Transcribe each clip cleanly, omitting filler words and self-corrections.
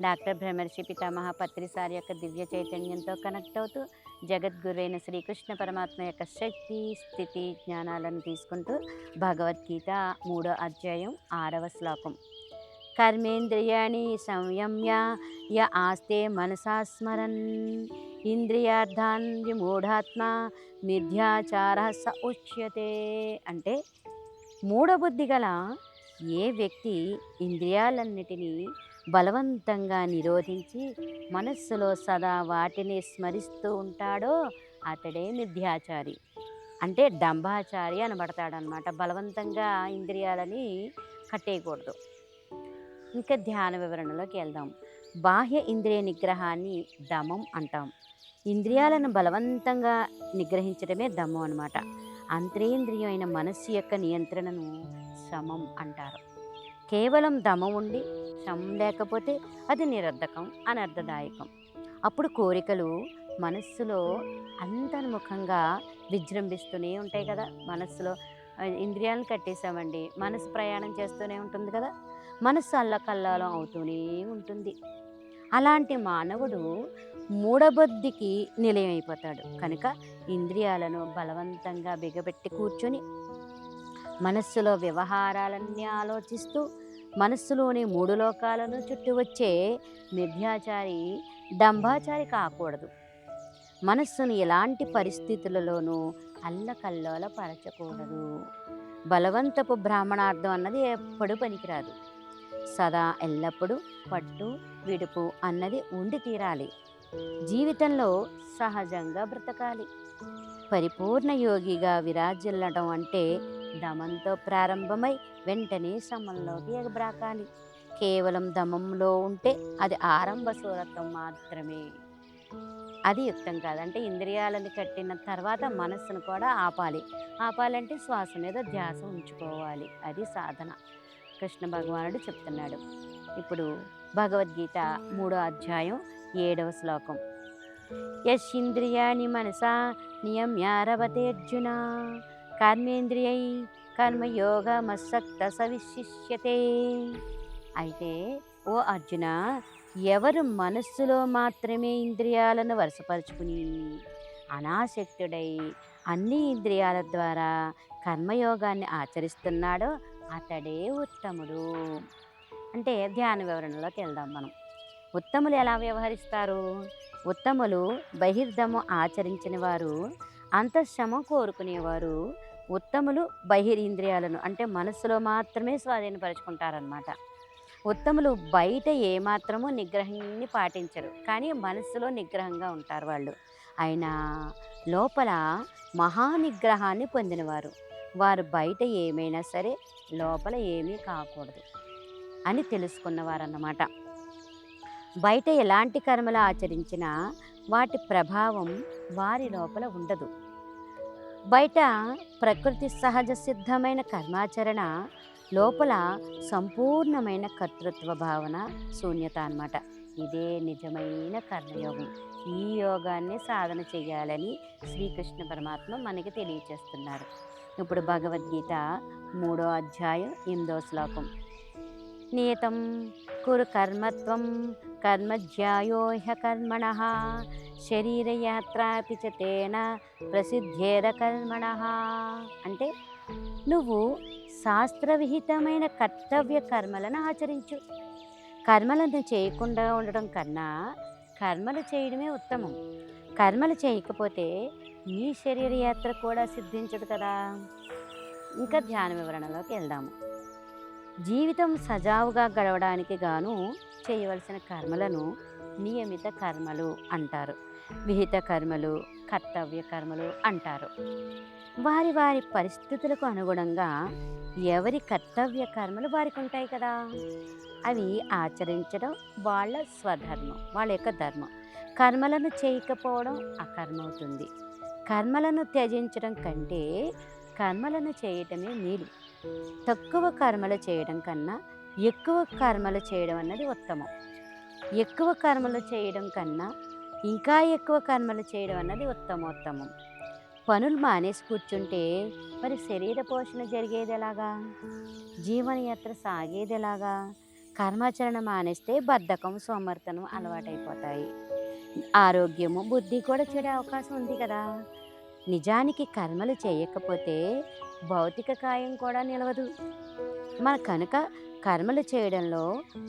Doctor బ్రహ్మర్షి పితామహ పత్రిసారి యొక్క దివ్య చైతన్యంతో కనెక్ట్ అవుతూ జగద్గురైన శ్రీకృష్ణ పరమాత్మ యొక్క శక్తి స్థితి జ్ఞానాలను తీసుకుంటూ భగవద్గీత 3వ అధ్యాయం 6వ శ్లోకం. కర్మేంద్రియాణి సంయమ్య య ఆస్తే మనసా స్మరన్ ఇంద్రియార్థాన్ విమూఢాత్మ మిథ్యాచార స ఉచ్యతే. అంటే మూఢబుద్ధి గల ఏ వ్యక్తి ఇంద్రియాలన్నిటినీ బలవంతంగా నిరోధించి మనస్సులో సదా వాటిని స్మరిస్తూ ఉంటాడో అతడే మిథ్యాచారి, అంటే డంబాచారి అనబడతాడనమాట. బలవంతంగా ఇంద్రియాలని కట్టేయకూడదు. ఇంకా ధ్యాన వివరణలోకి వెళ్దాం. బాహ్య ఇంద్రియ నిగ్రహాన్ని దమం అంటాం. ఇంద్రియాలను బలవంతంగా నిగ్రహించడమే దమం అనమాట. అంతరేంద్రియం అయిన మనస్సు యొక్క నియంత్రణను శమం అంటారు. కేవలం దమం ఉండి శమం లేకపోతే అది నిరర్ధకం, అనర్థదాయకం. అప్పుడు కోరికలు మనస్సులో అంతర్ముఖంగా విజృంభిస్తూనే ఉంటాయి కదా. మనస్సులో ఇంద్రియాలను కట్టేసామండి, మనసు ప్రయాణం చేస్తూనే ఉంటుంది కదా. మనస్సు అల్లకల్లోలం అవుతూనే ఉంటుంది. అలాంటి మానవుడు మూఢబుద్ధికి నిలయమైపోతాడు. కనుక ఇంద్రియాలను బలవంతంగా బిగబెట్టి కూర్చొని మనస్సులో వ్యవహారాలన్నీ ఆలోచిస్తూ మనస్సులోని 3 లోకాలను చుట్టూ వచ్చే మిథ్యాచారి డంబాచారి కాకూడదు. మనస్సును ఎలాంటి పరిస్థితులలోనూ అల్లకల్లోల పరచకూడదు. బలవంతపు బ్రాహ్మణార్థం అన్నది ఎప్పుడు పనికిరాదు. సదా ఎల్లప్పుడూ పట్టు విడుపు అన్నది ఉండి తీరాలి. జీవితంలో సహజంగా బ్రతకాలి. పరిపూర్ణ యోగిగా విరాజిల్లడం అంటే దమంతో ప్రారంభమై వెంటనే శమంలోకి ఎగబ్రాకాలి. కేవలం దమంలో ఉంటే అది ఆరంభ సూరత్వం మాత్రమే, అది యుక్తం కాదు. అంటే ఇంద్రియాలను కట్టిన తర్వాత మనస్సును కూడా ఆపాలంటే శ్వాస మీద ధ్యాస ఉంచుకోవాలి. అది సాధన. కృష్ణ భగవానుడు చెప్తున్నాడు. ఇప్పుడు భగవద్గీత 3వ అధ్యాయం 7వ శ్లోకం. యశింద్రియాణి మనసా నియమ్యారవతేర్జున కర్మేంద్రియై కర్మయోగమసక్త సవిశిష్యతే. అయితే ఓ అర్జున, ఎవరు మనస్సులో మాత్రమే ఇంద్రియాలను వశపరుచుకుని అనాసక్తుడై అన్ని ఇంద్రియాల ద్వారా కర్మయోగాన్ని ఆచరిస్తున్నాడో అతడే ఉత్తముడు. అంటే ధ్యాన వివరణలోకి వెళ్దాం మనం. ఉత్తములు ఎలా వ్యవహరిస్తారు? ఉత్తములు బహిర్దము ఆచరించిన వారు, అంతఃశమం కోరుకునేవారు. ఉత్తములు బహిరింద్రియాలను అంటే మనస్సులో మాత్రమే స్వాధీనపరుచుకుంటారనమాట. ఉత్తములు బయట ఏమాత్రమూ నిగ్రహాన్ని పాటించరు, కానీ మనస్సులో నిగ్రహంగా ఉంటారు వాళ్ళు. అయినా లోపల మహానిగ్రహాన్ని పొందినవారు. వారు బయట ఏమైనా సరే లోపల ఏమీ కాకూడదు అని తెలుసుకున్నవారన్నమాట. బయట ఎలాంటి కర్మలు ఆచరించినా వాటి ప్రభావం వారి లోపల ఉండదు. బయట ప్రకృతి సహజ సిద్ధమైన కర్మాచరణ, లోపల సంపూర్ణమైన కర్తృత్వ భావన, శూన్యత అన్నమాట. ఇదే నిజమైన కర్మయోగం. ఈ యోగాన్ని సాధన చేయాలని శ్రీకృష్ణ పరమాత్మ మనకి తెలియచేస్తున్నారు. ఇప్పుడు భగవద్గీత 3వ అధ్యాయం 8వ శ్లోకం. నియతం కురు కర్మత్వం కర్మజ్యాయో హ్యకర్మణః శరీరయాత్రాపి చ తేన ప్రసిద్ధేద కర్మణః. అంటే నువ్వు శాస్త్రవిహితమైన కర్తవ్య కర్మలను ఆచరించు. కర్మలను చేయకుండా ఉండడం కన్నా కర్మలు చేయడమే ఉత్తమం. కర్మలు చేయకపోతే నీ శరీర యాత్ర కూడా సిద్ధించదు కదా. ఇంకా ధ్యాన వివరణలోకి వెళ్దాము. జీవితం సజావుగా గడవడానికి గాను చేయవలసిన కర్మలను నియమిత కర్మలు అంటారు. విహిత కర్మలు, కర్తవ్య కర్మలు అంటారు. వారి వారి పరిస్థితులకు అనుగుణంగా ఎవరి కర్తవ్య కర్మలు వారికి ఉంటాయి కదా. అవి ఆచరించడం వాళ్ళ స్వధర్మం, వాళ్ళ యొక్క ధర్మం. కర్మలను చేయకపోవడం అకర్మ అవుతుంది. కర్మలను త్యజించడం కంటే కర్మలను చేయటమే మేలు. తక్కువ కర్మలు చేయడం కన్నా ఎక్కువ కర్మలు చేయడం అన్నది ఉత్తమం. ఎక్కువ కర్మలు చేయడం కన్నా ఇంకా ఎక్కువ కర్మలు చేయడం అన్నది ఉత్తమోత్తమం. పనులు మానేసి కూర్చుంటే మరి శరీర పోషణ జరిగేది ఎలాగా? జీవనయాత్ర సాగేది ఎలాగా? కర్మాచరణ మానేస్తే బద్ధకం, సోమరితనం అలవాటైపోతాయి. ఆరోగ్యము, బుద్ధి కూడా చెడే అవకాశం ఉంది కదా! నిజానికి కర్మలు చేయకపోతే భౌతిక కాయం కూడా నిలవదు. కనుక కర్మలు చేయడంలో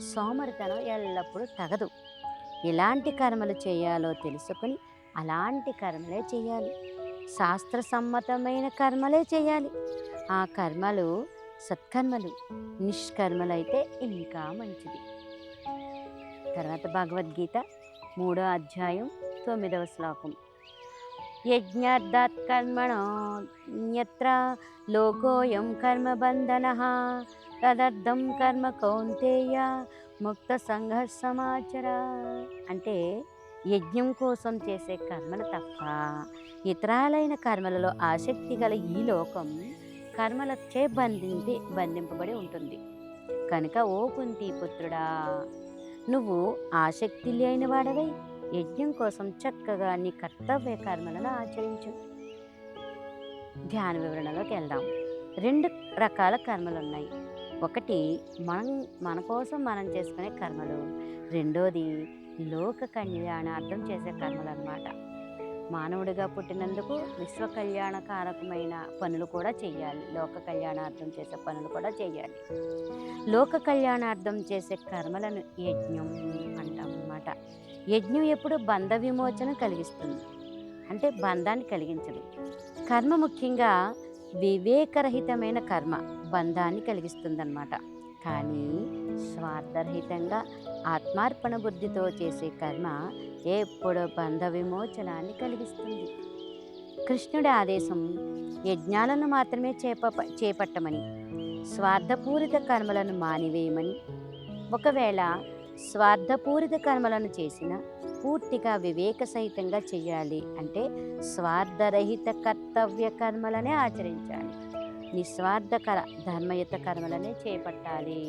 సోమరితనం ఎల్లప్పుడూ తగదు. ఎలాంటి కర్మలు చేయాలో తెలుసుకుని అలాంటి కర్మలే చేయాలి. శాస్త్రసమ్మతమైన కర్మలే చేయాలి. ఆ కర్మలు సత్కర్మలు. నిష్కర్మలైతే ఇంకా మంచిది. తర్వాత భగవద్గీత 3వ అధ్యాయం 9వ శ్లోకం. యజ్ఞార్థాత్ కర్మణోన్యత్ర లోకోయం కర్మబంధనః తదర్థం కర్మ కౌంతేయ ముక్త సంఘ సమాచర. అంటే యజ్ఞం కోసం చేసే కర్మలు తప్ప ఇతరాలైన కర్మలలో ఆసక్తి గల ఈ లోకం కర్మలచే బంధింపబడి ఉంటుంది. కనుక ఓ కుంతి పుత్రుడా, నువ్వు ఆసక్తి లేని వాడవై యజ్ఞం కోసం చక్కగా నీ కర్తవ్య కర్మలను ఆచరించు. ధ్యాన వివరణలోకి వెళ్దాం. 2 రకాల కర్మలు ఉన్నాయి. ఒకటి మన కోసం మనం చేసుకునే కర్మలు, రెండోది లోక కళ్యాణార్థం చేసే కర్మలు అన్నమాట. మానవుడిగా పుట్టినందుకు విశ్వ కళ్యాణకారకమైన పనులు కూడా చేయాలి. లోక కళ్యాణార్థం చేసే పనులు కూడా చేయాలి. లోక కళ్యాణార్థం చేసే కర్మలను యజ్ఞం అంటాం అన్నమాట. యజ్ఞం ఎప్పుడు బంధ విమోచన కలిగిస్తుంది, అంటే బంధాన్ని కలిగించదు. కర్మ ముఖ్యంగా వివేకరహితమైన కర్మ బంధాన్ని కలిగిస్తుందన్నమాట. కానీ స్వార్థరహితంగా ఆత్మార్పణ బుద్ధితో చేసే కర్మ ఎప్పుడో బంధ విమోచనాన్ని కలిగిస్తుంది. కృష్ణుడి ఆదేశం యజ్ఞాలను మాత్రమే చేపట్టమని, స్వార్థపూరిత కర్మలను మానివేయమని. ఒకవేళ స్వార్థపూరిత కర్మలను చేసిన పూర్తిగా వివేక సహితంగా చేయాలి. అంటే స్వార్థరహిత కర్తవ్య కర్మలనే ఆచరించాలి. నిస్వార్థ ధర్మయుత కర్మలనే చేపట్టాలి.